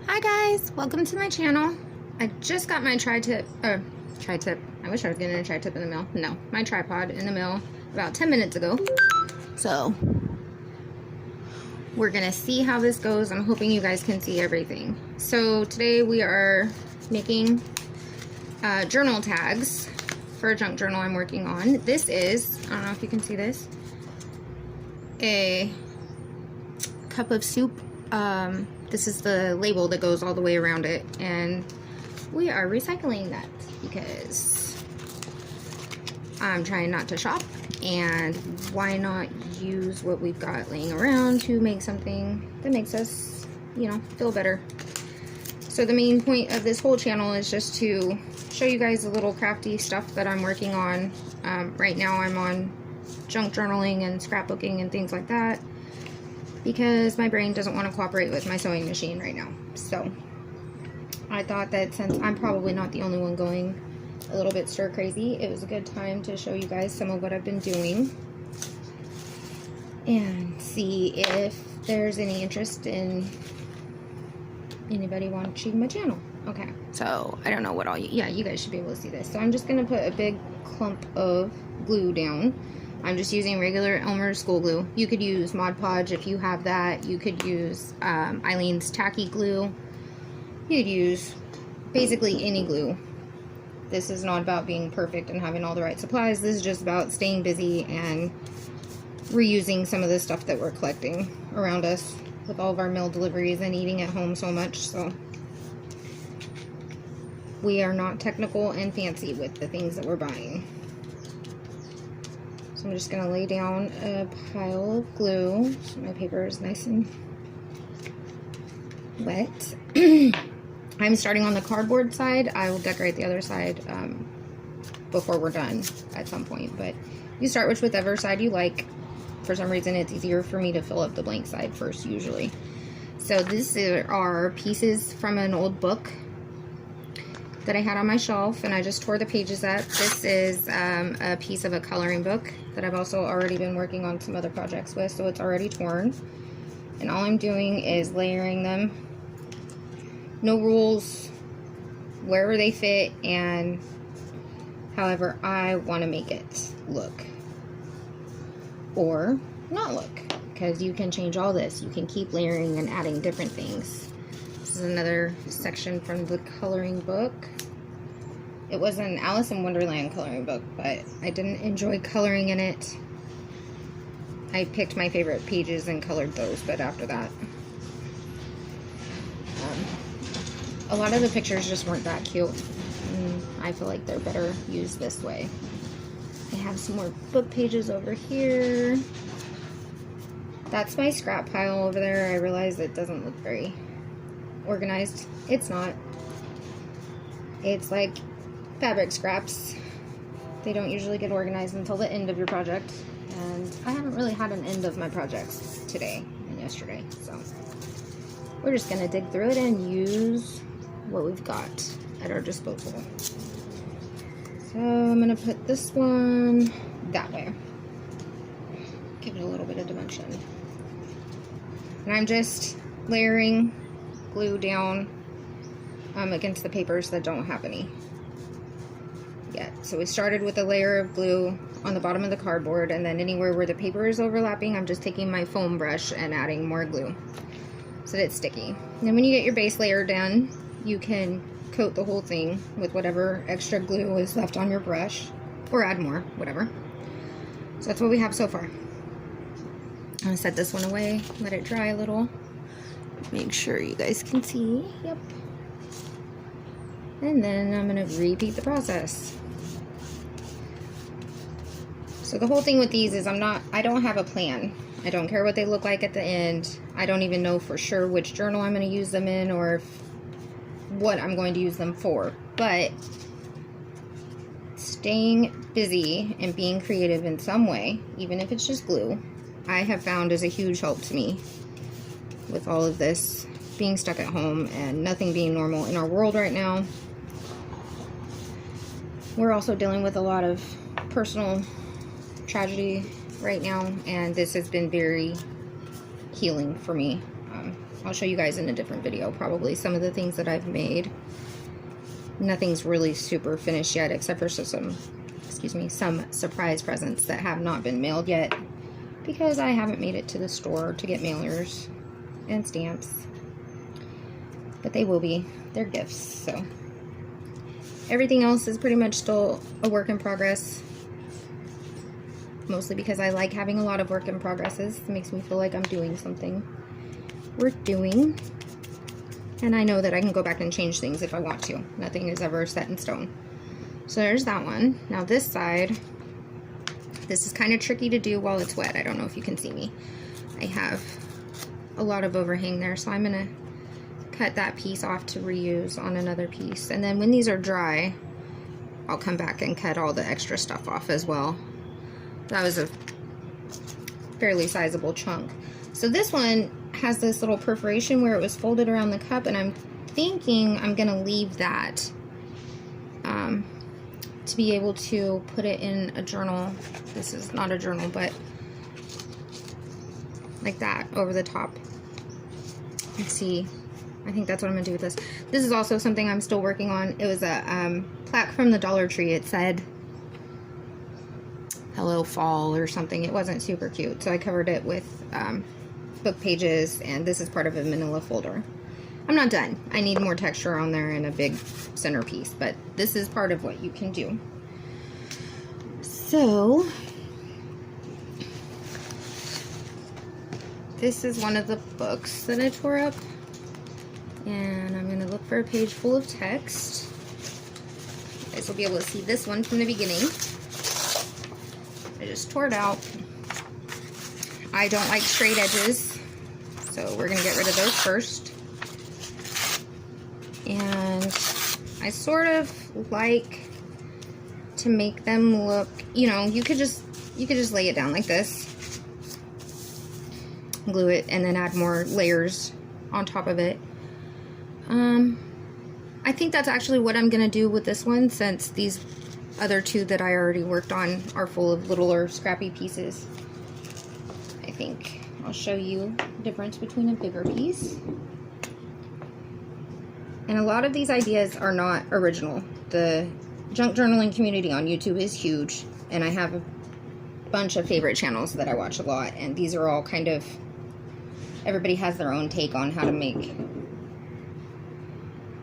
Hi guys, welcome to my channel. I just got my tri-tip, I wish I was getting a tri-tip in the mail. No, my tripod in the mail about 10 minutes ago. So, we're gonna see how this goes. I'm hoping you guys can see everything. So today we are making journal tags for a junk journal I'm working on. This is, I don't know if you can see this, a cup of soup. This is the label that goes all the way around it, and we are recycling that because I'm trying not to shop, and why not use what we've got laying around to make something that makes us, you know, feel better. So the main point of this whole channel is just to show you guys a little crafty stuff that I'm working on. Right now I'm on junk journaling and scrapbooking and things like that, because my brain doesn't want to cooperate with my sewing machine right now. So I thought that since I'm probably not the only one going a little bit stir crazy, it was a good time to show you guys some of what I've been doing and see if there's any interest in anybody watching my channel. Okay, so I don't know what all you guys should be able to see this. So I'm just gonna put a big clump of glue down. I'm just using regular Elmer's school glue. You could use Mod Podge if you have that. You could use Eileen's tacky glue. You could use basically any glue. This is not about being perfect and having all the right supplies. This is just about staying busy and reusing some of the stuff that we're collecting around us with all of our mail deliveries and eating at home so much. So we are not technical and fancy with the things that we're buying. I'm just going to lay down a pile of glue so my paper is nice and wet. I'm starting on the cardboard side. I will decorate the other side before we're done at some point, but you start with whichever side you like. For some reason it's easier for me to fill up the blank side first usually. So these are pieces from an old book that I had on my shelf, and I just tore the pages up. This is a piece of a coloring book that I've also already been working on some other projects with, so it's already torn. And all I'm doing is layering them. No rules, wherever they fit and however I want to make it look. Or not look, because you can change all this. You can keep layering and adding different things. This is another section from the coloring book. It was an Alice in Wonderland coloring book, but I didn't enjoy coloring in it. I picked my favorite pages and colored those, but after that, a lot of the pictures just weren't that cute. And I feel like they're better used this way. I have some more book pages over here. That's my scrap pile over there. I realize it doesn't look very organized. It's not. It's like fabric scraps. They don't usually get organized until the end of your project, and I haven't really had an end of my projects today and yesterday, so we're just gonna dig through it and use what we've got at our disposal. So I'm gonna put this one that way, give it a little bit of dimension, and I'm just layering glue down against the papers that don't have any yet. So we started with a layer of glue on the bottom of the cardboard, and then anywhere where the paper is overlapping, I'm just taking my foam brush and adding more glue so that it's sticky. And then when you get your base layer done, you can coat the whole thing with whatever extra glue is left on your brush, or add more, whatever. So that's what we have so far. I'm gonna set this one away, let it dry a little. Make sure you guys can see. Yep. And then I'm going to repeat the process. So the whole thing with these is I don't have a plan. I don't care what they look like at the end. I don't even know for sure which journal I'm going to use them in, or what I'm going to use them for. But staying busy and being creative in some way, even if it's just glue, I have found is a huge help to me with all of this being stuck at home and nothing being normal in our world right now. We're also dealing with a lot of personal tragedy right now, and this has been very healing for me. I'll show you guys in a different video probably some of the things that I've made. Nothing's really super finished yet, except for some surprise presents that have not been mailed yet because I haven't made it to the store to get mailers and stamps. But they will be. They're gifts, so. Everything else is pretty much still a work in progress. Mostly because I like having a lot of work in progresses. It makes me feel like I'm doing something worth doing. And I know that I can go back and change things if I want to. Nothing is ever set in stone. So there's that one. Now this side, this is kind of tricky to do while it's wet. I don't know if you can see me. I have a lot of overhang there, so I'm gonna cut that piece off to reuse on another piece. And then when these are dry, I'll come back and cut all the extra stuff off as well. That was a fairly sizable chunk. So this one has this little perforation where it was folded around the cup, and I'm thinking I'm gonna leave that to be able to put it in a journal. This is not a journal, but like that over the top. Let's see. I think that's what I'm gonna do with this. This is also something I'm still working on. It was a plaque from the Dollar Tree. It said hello fall or something. It wasn't super cute, so I covered it with book pages, and this is part of a manila folder. I'm not done. I need more texture on there and a big centerpiece, but this is part of what you can do. So this is one of the books that I tore up, and I'm going to look for a page full of text. You guys will be able to see this one from the beginning. I just tore it out. I don't like straight edges, so we're going to get rid of those first. And I sort of like to make them look, you know, you could just lay it down like this, glue it, and then add more layers on top of it. I think that's actually what I'm gonna do with this one, since these other two that I already worked on are full of littler scrappy pieces. I think I'll show you the difference between a bigger piece. And a lot of these ideas are not original. The junk journaling community on YouTube is huge, and I have a bunch of favorite channels that I watch a lot, and these are all kind of, everybody has their own take on how to make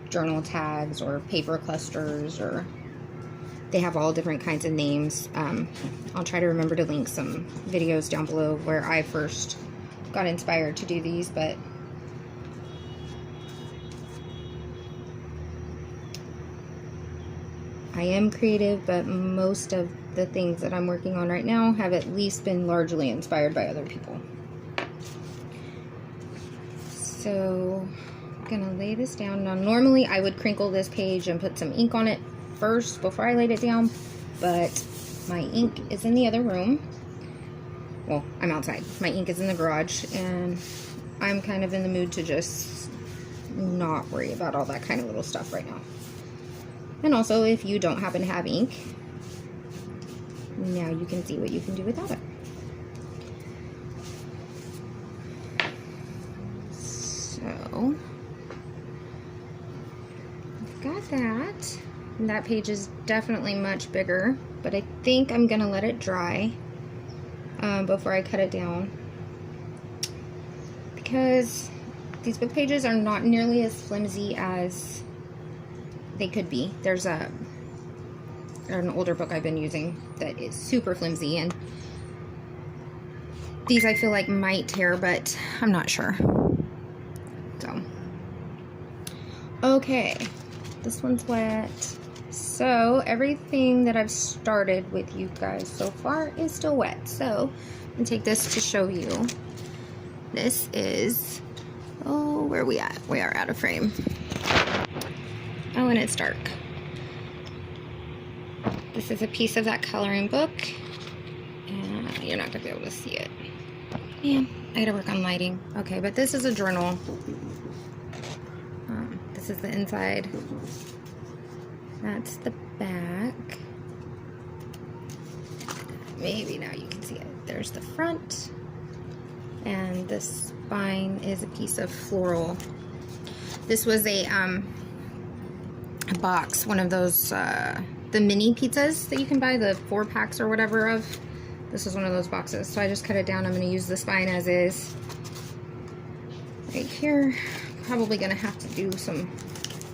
journal tags or paper clusters, or they have all different kinds of names. I'll try to remember to link some videos down below where I first got inspired to do these, but I am creative, but most of the things that I'm working on right now have at least been largely inspired by other people. So I'm gonna lay this down. Now normally I would crinkle this page and put some ink on it first before I laid it down, but my ink is in the other room. Well, I'm outside. My ink is in the garage, and I'm kind of in the mood to just not worry about all that kind of little stuff right now. And also, if you don't happen to have ink, now you can see what you can do without it. So, I've got that. And that page is definitely much bigger, but I think I'm gonna let it dry before I cut it down, because these book pages are not nearly as flimsy as they could be. There's an older book I've been using that is super flimsy, and these I feel like might tear, but I'm not sure. So, okay, this one's wet. So everything that I've started with you guys so far is still wet. So I'm gonna take this to show you. This is, oh, where are we at? We are out of frame. Oh, and it's dark. This is a piece of that coloring book, and you're not gonna be able to see it. Man, I gotta work on lighting. Okay, but this is a journal. This is the inside. That's the back. Maybe now you can see it. There's the front. And the spine is a piece of floral. This was a box, one of those, the mini pizzas that you can buy, the 4 packs or whatever of. This is one of those boxes. So I just cut it down. I'm going to use the spine as is. Right here. Probably going to have to do some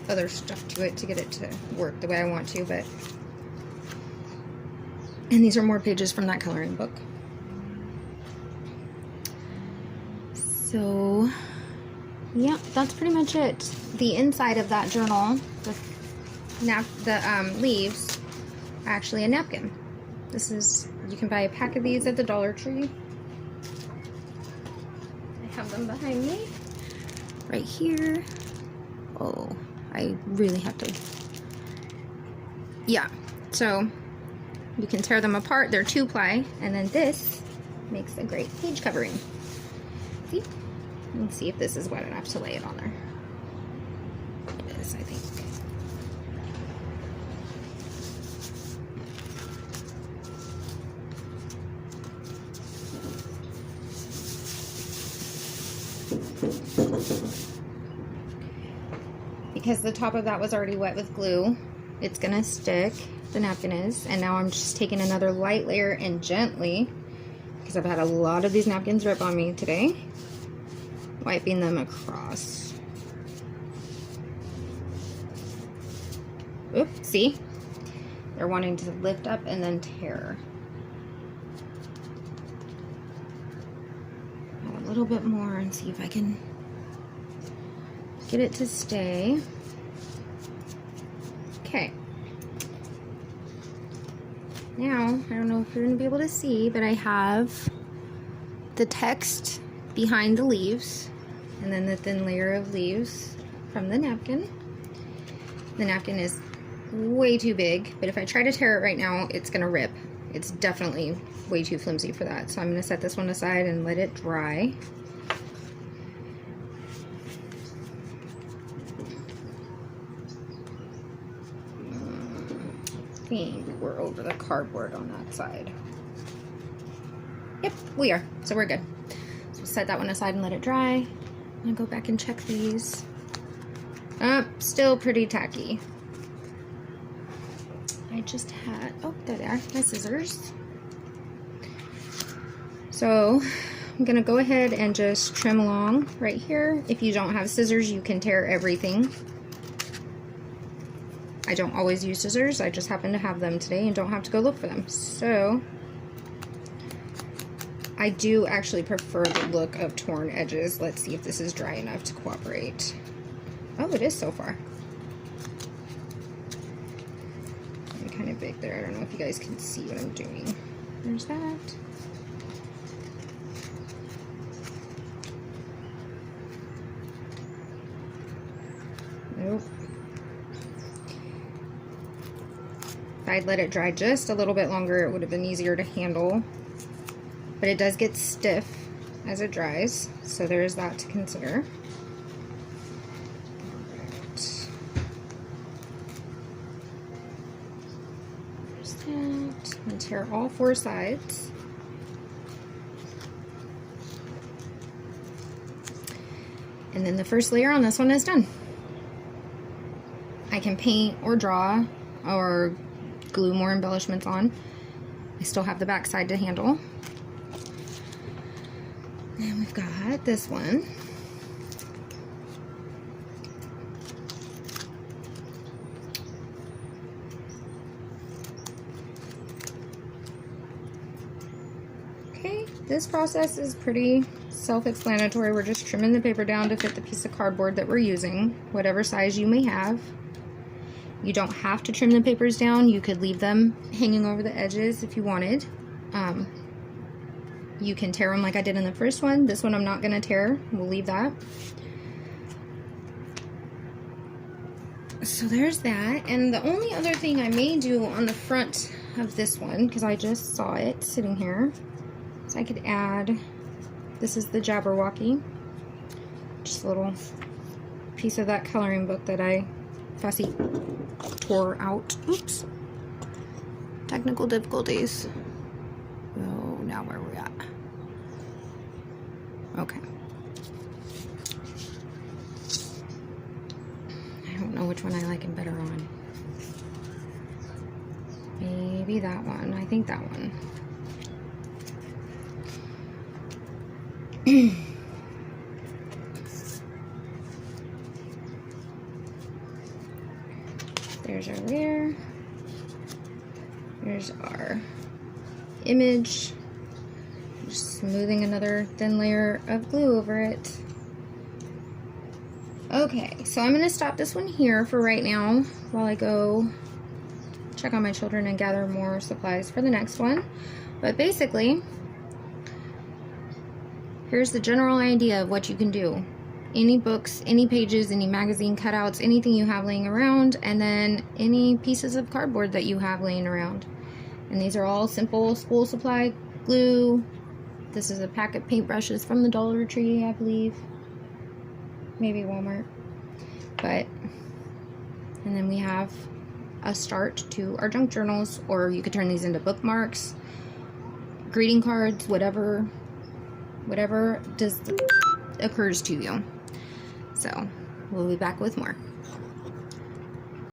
other stuff to it to get it to work the way I want to, but. And these are more pages from that coloring book. So, yeah, that's pretty much it. The inside of that journal, the leaves, are actually a napkin. This is, you can buy a pack of these at the Dollar Tree. I have them behind me, right here. Oh, I really have to. Yeah, so you can tear them apart. They're 2-ply, and then this makes a great page covering. See? Let's see if this is wet enough to lay it on there. It is, I think. Because the top of that was already wet with glue, it's gonna stick, the napkin is, and now I'm just taking another light layer and gently, because I've had a lot of these napkins rip on me today, wiping them across. Oop, see? They're wanting to lift up and then tear. Add a little bit more and see if I can get it to stay. Okay. Now, I don't know if you're going to be able to see, but I have the text behind the leaves, and then the thin layer of leaves from the napkin. The napkin is way too big, but if I try to tear it right now, it's going to rip. It's definitely way too flimsy for that. So I'm going to set this one aside and let it dry. I think we're over the cardboard on that side. Yep, we are. So we're good. So set that one aside and let it dry. I'm gonna go back and check these. Still pretty tacky. I just had, oh, there they are, my scissors. So I'm gonna go ahead and just trim along right here. If you don't have scissors, you can tear everything. I don't always use scissors, I just happen to have them today and don't have to go look for them. So, I do actually prefer the look of torn edges. Let's see if this is dry enough to cooperate. Oh, it is so far. I'm kind of big there, I don't know if you guys can see what I'm doing. There's that. Nope. If I'd let it dry just a little bit longer, it would have been easier to handle. But it does get stiff as it dries, so there is that to consider. Right. There's that. And tear all 4 sides. And then the first layer on this one is done. I can paint or draw or glue more embellishments on. I still have the back side to handle. And we've got this one. Okay, this process is pretty self-explanatory. We're just trimming the paper down to fit the piece of cardboard that we're using, whatever size you may have. You don't have to trim the papers down. You could leave them hanging over the edges if you wanted. You can tear them like I did in the first one. This one I'm not going to tear. We'll leave that. So there's that. And the only other thing I may do on the front of this one, because I just saw it sitting here, is I could add, this is the Jabberwocky. Just a little piece of that coloring book that I fussy tore out. Oops. Technical difficulties. Oh, now where we're at. know which one I like him better on. Maybe that one. I think that one. There's our layer. Here's our image. Just smoothing another thin layer of glue over it. Okay, so I'm going to stop this one here for right now while I go check on my children and gather more supplies for the next one. But basically, here's the general idea of what you can do. Any books, any pages, any magazine cutouts, anything you have laying around, and then any pieces of cardboard that you have laying around. And these are all simple school supply glue. This is a pack of paintbrushes from the Dollar Tree, I believe. Maybe Walmart. But, and then we have a start to our junk journals, or you could turn these into bookmarks, greeting cards, whatever occurs to you. So we'll be back with more.